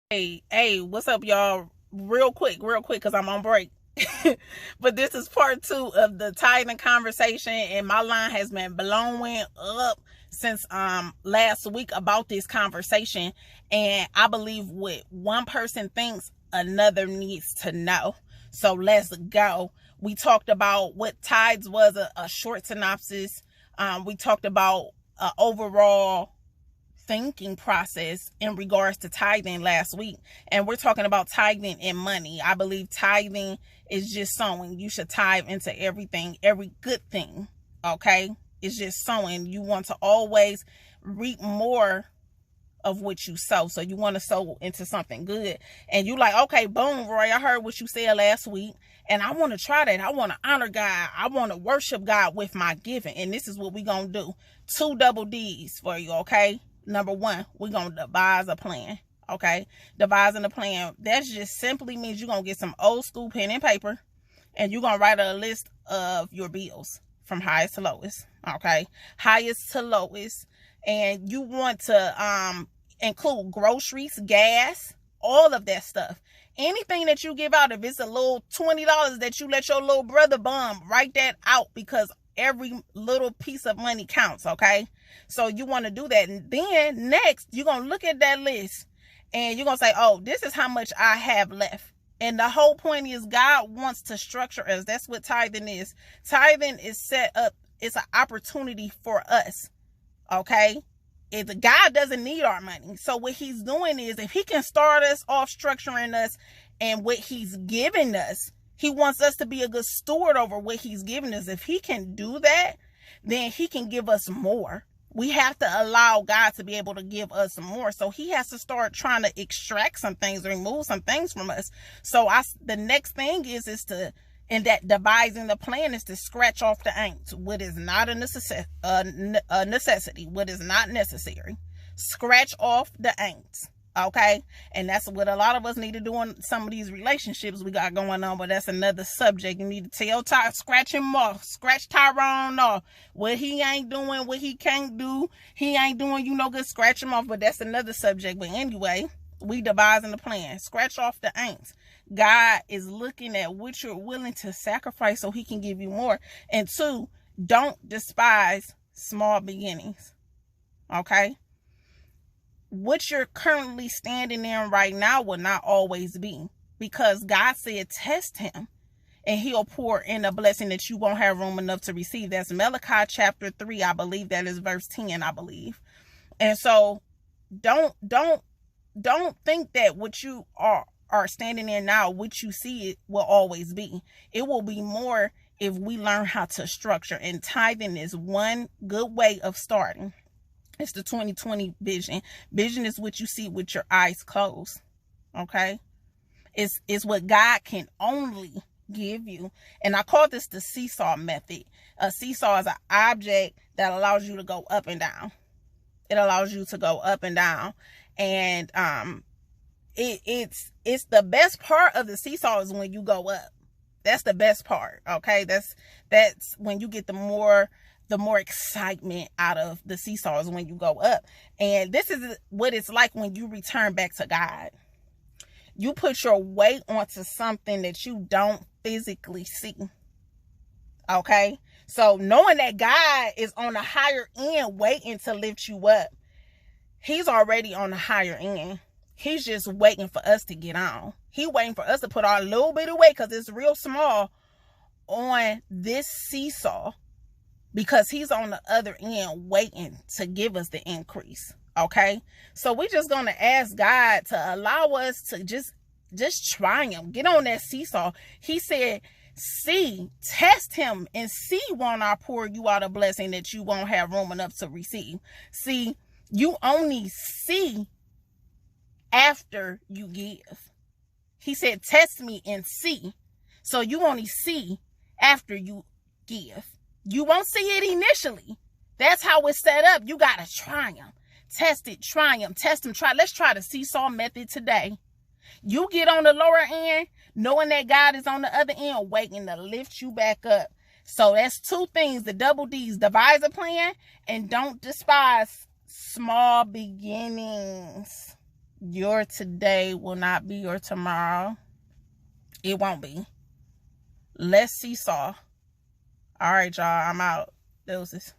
Hey, what's up, y'all? Real quick, because I'm on break. But this is part 2 of the tithing conversation, and my line has been blowing up since last week about this conversation. And I believe what one person thinks, another needs to know. So let's go. We talked about what tithes was, a short synopsis. We talked about overall thinking process in regards to tithing last week, and we're talking about tithing in money. I believe tithing is just sowing. You should tithe into everything, every good thing. Okay, it's just sowing. You want to always reap more of what you sow, so you want to sow into something good. And you like, okay, boom, Roy, I heard what you said last week, and I want to try that. I want to honor God. I want to worship God with my giving, and this is what we're gonna do. 2 double D's for you. Okay, number 1, we're going to devise a plan. Okay, devising a plan, that just simply means you're going to get some old school pen and paper, and you're going to write a list of your bills from highest to lowest. Okay, highest to lowest. And you want to include groceries, gas, all of that stuff. Anything that you give out, if it's a little $20 that you let your little brother bum, write that out, because every little piece of money counts. Okay, so you want to do that. And then next, you're going to look at that list and you're going to say, oh, this is how much I have left. And the whole point is God wants to structure us. That's what tithing is. Tithing is set up. It's an opportunity for us. Okay, God doesn't need our money. So what he's doing is, if he can start us off structuring us and what he's giving us, he wants us to be a good steward over what he's giving us. If he can do that, then he can give us more. We have to allow God to be able to give us more. So he has to start trying to extract some things, remove some things from us. So the next thing is to, in that devising the plan, is to scratch off the ain'ts. What is not a necessity, what is not necessary. Scratch off the ain'ts. Okay, and that's what a lot of us need to do in some of these relationships we got going on, but that's another subject. You need to tell scratch him off, scratch Tyrone off. What he ain't doing, what he can't do, he ain't doing you no good, scratch him off. But that's another subject. But anyway, we devising the plan. Scratch off the ain'ts. God is looking at what you're willing to sacrifice so he can give you more. And 2, don't despise small beginnings. Okay, what you're currently standing in right now will not always be, because God said test him and he'll pour in a blessing that you won't have room enough to receive. That's Malachi chapter 3, I believe. That is verse 10, I believe. And so don't think that what you are standing in now, what you see, it will always be. It will be more if we learn how to structure. And tithing is one good way of starting. It's the 2020 vision. Vision is what you see with your eyes closed. Okay, it's what God can only give you. And I call this the SEESAW method. A seesaw is an object that allows you to go up and down. It allows you to go up and down. And it's the best part of the seesaw is when you go up. That's the best part. Okay, that's when you get the more excitement out of the seesaw, is when you go up. And this is what it's like when you return back to God. You put your weight onto something that you don't physically see. Okay, so knowing that God is on the higher end waiting to lift you up, he's already on the higher end. He's just waiting for us to get on. He's waiting for us to put our little bit of weight, because it's real small, on this seesaw, because he's on the other end waiting to give us the increase. Okay, so we're just going to ask God to allow us to just try him. Get on that seesaw. He said, test him and see, won't I pour you out a blessing that you won't have room enough to receive. See, you only see after you give. He said, test me and see. So you only see after you give. You won't see it initially. That's how it's set up. You got to try him. Test it, try him, test him, try. Let's try the seesaw method today. You get on the lower end, knowing that God is on the other end, waiting to lift you back up. So that's 2 things, the double D's. Devise a plan and don't despise small beginnings. Your today will not be your tomorrow. It won't be. Let's seesaw. All right, y'all. I'm out. Deuces.